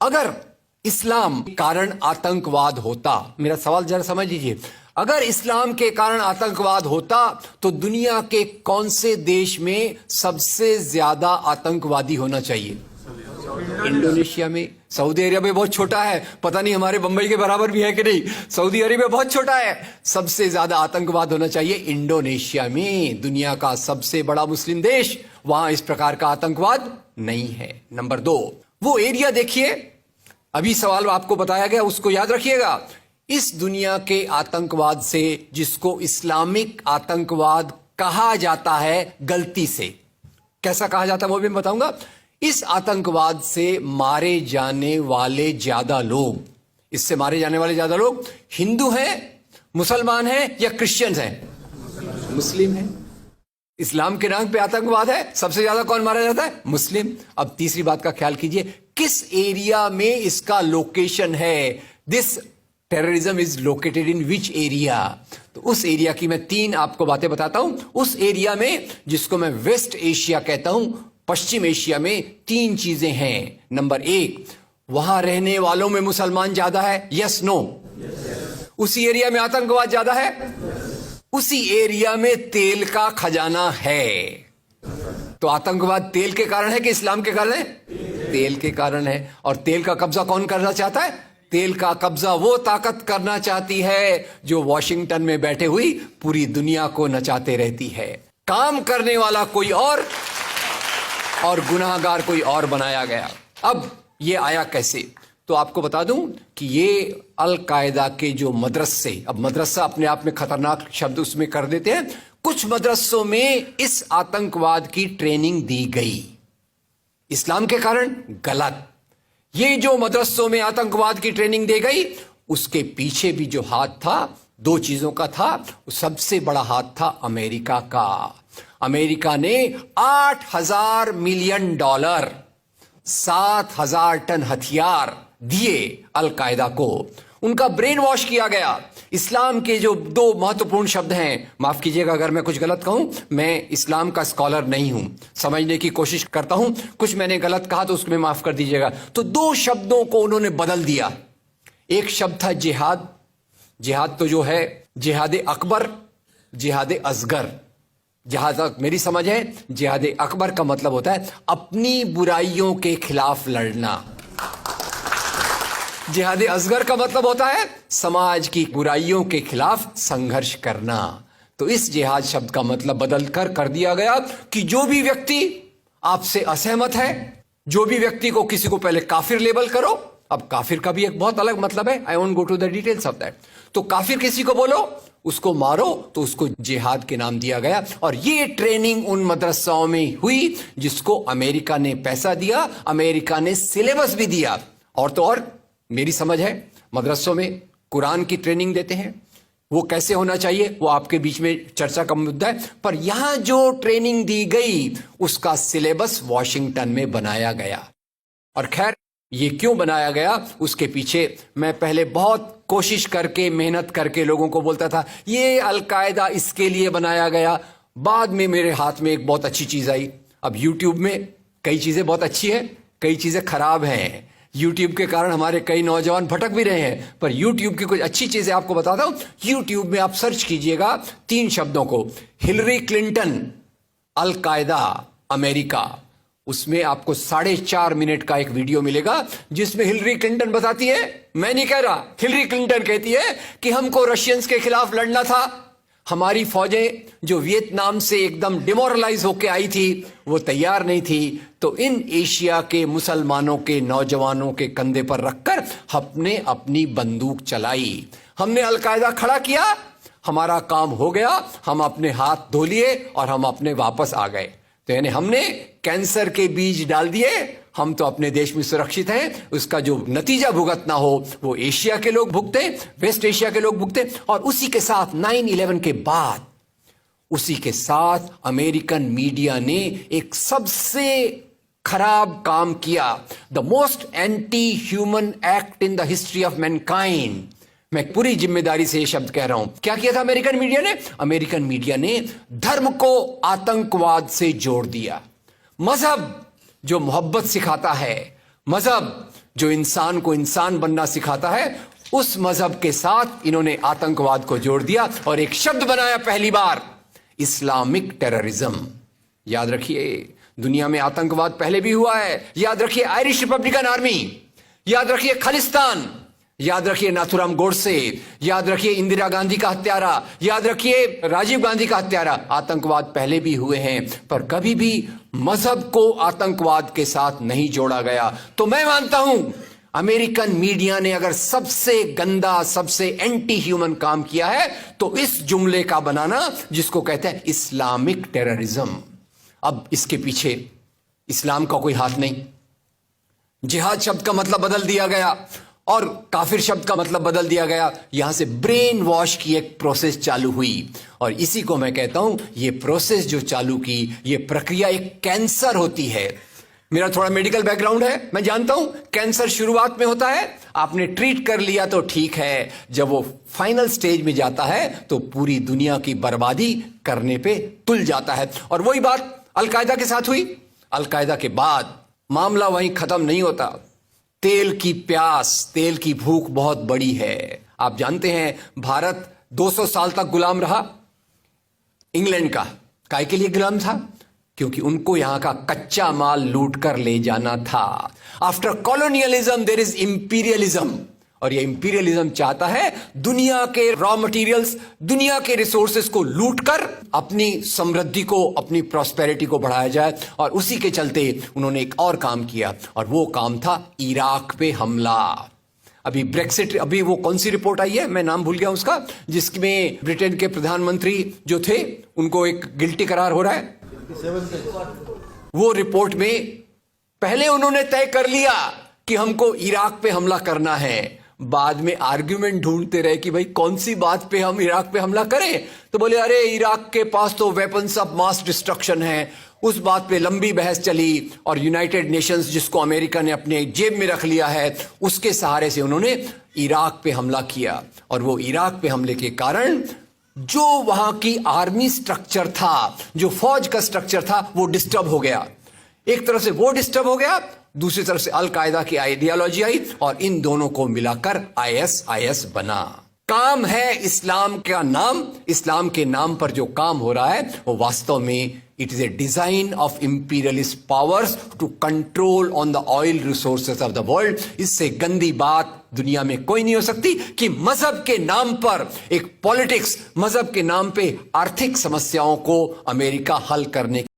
अगर इस्लाम के कारण आतंकवाद होता, मेरा सवाल जरा समझ लीजिए, अगर इस्लाम के कारण आतंकवाद होता तो दुनिया के कौन से देश में सबसे ज्यादा आतंकवादी होना चाहिए? इंडोनेशिया में। सऊदी अरेबिया में बहुत छोटा है, पता नहीं हमारे बंबई के बराबर भी है कि नहीं। सऊदी अरेबिया बहुत छोटा है, सबसे ज्यादा आतंकवाद होना चाहिए इंडोनेशिया में, दुनिया का सबसे बड़ा मुस्लिम देश, वहां इस प्रकार का आतंकवाद नहीं है। नंबर 2, वो एरिया देखिए, अभी सवाल आपको बताया गया उसको याद रखिएगा। इस दुनिया के आतंकवाद से, जिसको इस्लामिक आतंकवाद कहा जाता है गलती से, कैसा कहा जाता है वो भी मैं बताऊंगा। इस आतंकवाद से मारे जाने वाले ज्यादा लोग, इससे मारे जाने वाले ज्यादा लोग हिंदू हैं, मुसलमान हैं या क्रिश्चियंस हैं? मुस्लिम हैं। इस्लाम के नाम पे आतंकवाद है, सबसे ज्यादा कौन मारा जाता है? मुस्लिम। अब तीसरी बात का ख्याल कीजिए, किस एरिया में इसका लोकेशन है? This terrorism is located in which area? तो उस एरिया की मैं 3 आपको बातें बताता हूं। उस एरिया में, जिसको मैं वेस्ट एशिया कहता हूं, पश्चिम एशिया में 3 चीजें हैं। नंबर 1, वहां रहने वालों में मुसलमान ज्यादा है, यस नो? उसी एरिया में आतंकवाद ज्यादा है, उसी एरिया में तेल का खजाना है। तो आतंकवाद तेल के कारण है कि इस्लाम के कारण है? तेल के कारण है। और तेल का कब्जा कौन करना चाहता है? तेल का कब्जा वो ताकत करना चाहती है जो वॉशिंगटन में बैठे हुई पूरी दुनिया को नचाते रहती है। काम करने वाला कोई और गुनाहगार कोई और बनाया गया। अब ये आया कैसे? तो आपको बता दूं कि ये अल कायदा के जो मदरसे, अब मदरसा अपने आप में खतरनाक शब्द उसमें कर देते हैं, कुछ मदरसों में इस आतंकवाद की ट्रेनिंग दी गई। इस्लाम के कारण गलत। ये जो मदरसों में आतंकवाद की ट्रेनिंग दी गई, उसके पीछे भी जो हाथ था, 2 चीजों का था। सबसे बड़ा हाथ था अमेरिका का। अमेरिका ने $8,000 मिलियन, 7,000 टन हथियार दिए अल कायदा को। उनका ब्रेन वॉश किया गया। इस्लाम के जो 2 महत्वपूर्ण शब्द हैं, माफ कीजिएगा अगर मैं कुछ गलत कहूं, मैं इस्लाम का स्कॉलर नहीं हूं, समझने की कोशिश करता हूं, कुछ मैंने गलत कहा तो उसको माफ कर दीजिएगा। तो 2 शब्दों को उन्होंने बदल दिया। एक शब्द था जिहाद। जिहाद तो जो है जिहाद अकबर, जिहाद असगर। जहां तक मेरी समझ है, जिहाद अकबर का मतलब होता है अपनी बुराइयों के खिलाफ लड़ना। जिहाद असगर का मतलब होता है समाज की बुराइयों के खिलाफ संघर्ष करना। तो इस जिहाद शब्द का मतलब बदलकर कर दिया गया कि जो भी व्यक्ति आपसे असहमत है, जो भी व्यक्ति को, किसी को पहले काफिर लेबल करो। अब काफिर का भी एक बहुत अलग मतलब है, I won't go to the details of that. तो काफिर किसी को बोलो, उसको मारो, तो उसको जिहाद के नाम दिया गया। और ये ट्रेनिंग उन मदरसाओं में हुई जिसको अमेरिका ने पैसा दिया, अमेरिका ने सिलेबस भी दिया। और तो और मेरी समझ है, मदरसों में कुरान की ट्रेनिंग देते हैं। वो कैसे होना चाहिए वो आपके बीच में चर्चा का मुद्दा है, पर यहां जो ट्रेनिंग दी गई उसका सिलेबस वॉशिंगटन में बनाया गया। और खैर, ये क्यों बनाया गया उसके पीछे मैं पहले बहुत कोशिश करके, मेहनत करके लोगों को बोलता था ये अल कायदा इसके लिए बनाया गया। बाद में मेरे हाथ में एक बहुत अच्छी चीज आई। अब यूट्यूब में कई चीजें बहुत अच्छी हैं, कई चीजें खराब हैं। यूट्यूब के कारण हमारे कई नौजवान भटक भी रहे हैं, पर यूट्यूब की कुछ अच्छी चीजें आपको बताता हूं। यूट्यूब में आप सर्च कीजिएगा 3 शब्दों को, हिलरी क्लिंटन अल कायदा अमेरिका, उसमें आपको 4.5 मिनट का एक वीडियो मिलेगा जिसमें हिलरी क्लिंटन बताती है, मैं नहीं कह रहा, हिलरी क्लिंटन कहती है कि हमको रशियंस के खिलाफ लड़ना था। हमारी फौजें जो वियतनाम से एकदम डिमोरलाइज होकर आई थी वो तैयार नहीं थी, तो इन एशिया के मुसलमानों के नौजवानों के कंधे पर रखकर हमने अपनी बंदूक चलाई, हमने अलकायदा खड़ा किया, हमारा काम हो गया, हम अपने हाथ धो लिए और हम अपने वापस आ गए। तो यानी हमने कैंसर के बीज डाल दिए, हम तो अपने देश में सुरक्षित हैं, उसका जो नतीजा भुगतना हो वो एशिया के लोग भुगते, वेस्ट एशिया के लोग भुगते। और उसी के साथ 9/11 के बाद, उसी के साथ अमेरिकन मीडिया ने एक सबसे खराब काम किया, the most anti human act in the history of Mankind. मैं पूरी जिम्मेदारी से ये शब्द कह रहा हूं। क्या किया था अमेरिकन मीडिया ने? अमेरिकन मीडिया ने धर्म को आतंकवाद से जोड़ दिया। मजहब जो मोहब्बत सिखाता है, मजहब जो इंसान को इंसान बनना सिखाता है, उस मजहब के साथ इन्होंने आतंकवाद को जोड़ दिया और एक शब्द बनाया पहली बार, इस्लामिक टेररिज्म। याद रखिए, दुनिया में आतंकवाद पहले भी हुआ है। याद रखिए आयरिश रिपब्लिकन आर्मी, याद रखिए खालिस्तान, याद रखिए नाथुराम गोडसे, याद रखिए इंदिरा गांधी का हत्यारा, याद रखिए राजीव गांधी का हत्यारा। आतंकवाद पहले भी हुए हैं, पर कभी भी मजहब को आतंकवाद के साथ नहीं जोड़ा गया। तो मैं मानता हूं अमेरिकन मीडिया ने अगर सबसे गंदा, सबसे एंटी ह्यूमन काम किया है तो इस जुमले का बनाना जिसको कहते हैं इस्लामिक टेररिज्म। अब इसके पीछे इस्लाम का कोई हाथ नहीं। जिहाद शब्द का मतलब बदल दिया गया और काफिर शब्द का मतलब बदल दिया गया। यहां से ब्रेन वॉश की एक प्रोसेस चालू हुई और इसी को मैं कहता हूं, ये प्रोसेस जो चालू की, ये प्रक्रिया एक कैंसर होती है। मेरा थोड़ा मेडिकल बैकग्राउंड है, मैं जानता हूं कैंसर शुरुआत में होता है, आपने ट्रीट कर लिया तो ठीक है, जब वो फाइनल स्टेज में जाता है तो पूरी दुनिया की बर्बादी करने पे तुल जाता है। और वही बात अलकायदा के साथ हुई। अलकायदा के बाद मामला वहीं खत्म नहीं होता। तेल की प्यास, तेल की भूख बहुत बड़ी है। आप जानते हैं भारत 200 साल तक गुलाम रहा इंग्लैंड का। काय के लिए गुलाम था? क्योंकि उनको यहां का कच्चा माल लूट कर ले जाना था। After colonialism there is imperialism, और ये इंपीरियलिज्म चाहता है दुनिया के रॉ मटेरियल्स, दुनिया के रिसोर्सेस को लूट कर अपनी समृद्धि को, अपनी प्रॉस्पेरिटी को बढ़ाया जाए। और उसी के चलते उन्होंने एक और काम किया और वो काम था इराक पे हमला। अभी ब्रेक्सिट, अभी वो कौन सी रिपोर्ट आई है, मैं नाम भूल गया उसका, जिसमें ब्रिटेन के प्रधानमंत्री जो थे उनको एक गिल्टी करार हो रहा है। वो रिपोर्ट में पहले उन्होंने तय कर लिया कि हमको इराक पे हमला करना है, बाद में आर्ग्यूमेंट ढूंढते रहे कि भाई कौन सी बात पे हम इराक पे हमला करें। तो बोले अरे इराक के पास तो वेपन्स ऑफ मास डिस्ट्रक्शन है। उस बात पे लंबी बहस चली और यूनाइटेड नेशंस, जिसको अमेरिका ने अपने जेब में रख लिया है, उसके सहारे से उन्होंने इराक पे हमला किया। और वो इराक पे हमले के कारण जो वहां की आर्मी स्ट्रक्चर था, जो फौज का स्ट्रक्चर था, वो डिस्टर्ब हो गया। एक तरफ से वो डिस्टर्ब हो गया, दूसरी तरफ से अलकायदा की आइडियोलॉजी आई और इन दोनों को मिलाकर आईएसआईएस बना। काम है इस्लाम का नाम, इस्लाम के नाम पर जो काम हो रहा है वो वास्तव में it is a design of imperialist powers to control on the oil resources of the world. इससे गंदी बात दुनिया में कोई नहीं हो सकती कि मजहब के नाम पर एक पॉलिटिक्स, मजहब के नाम पे आर्थिक समस्याओं को अमेरिका हल करने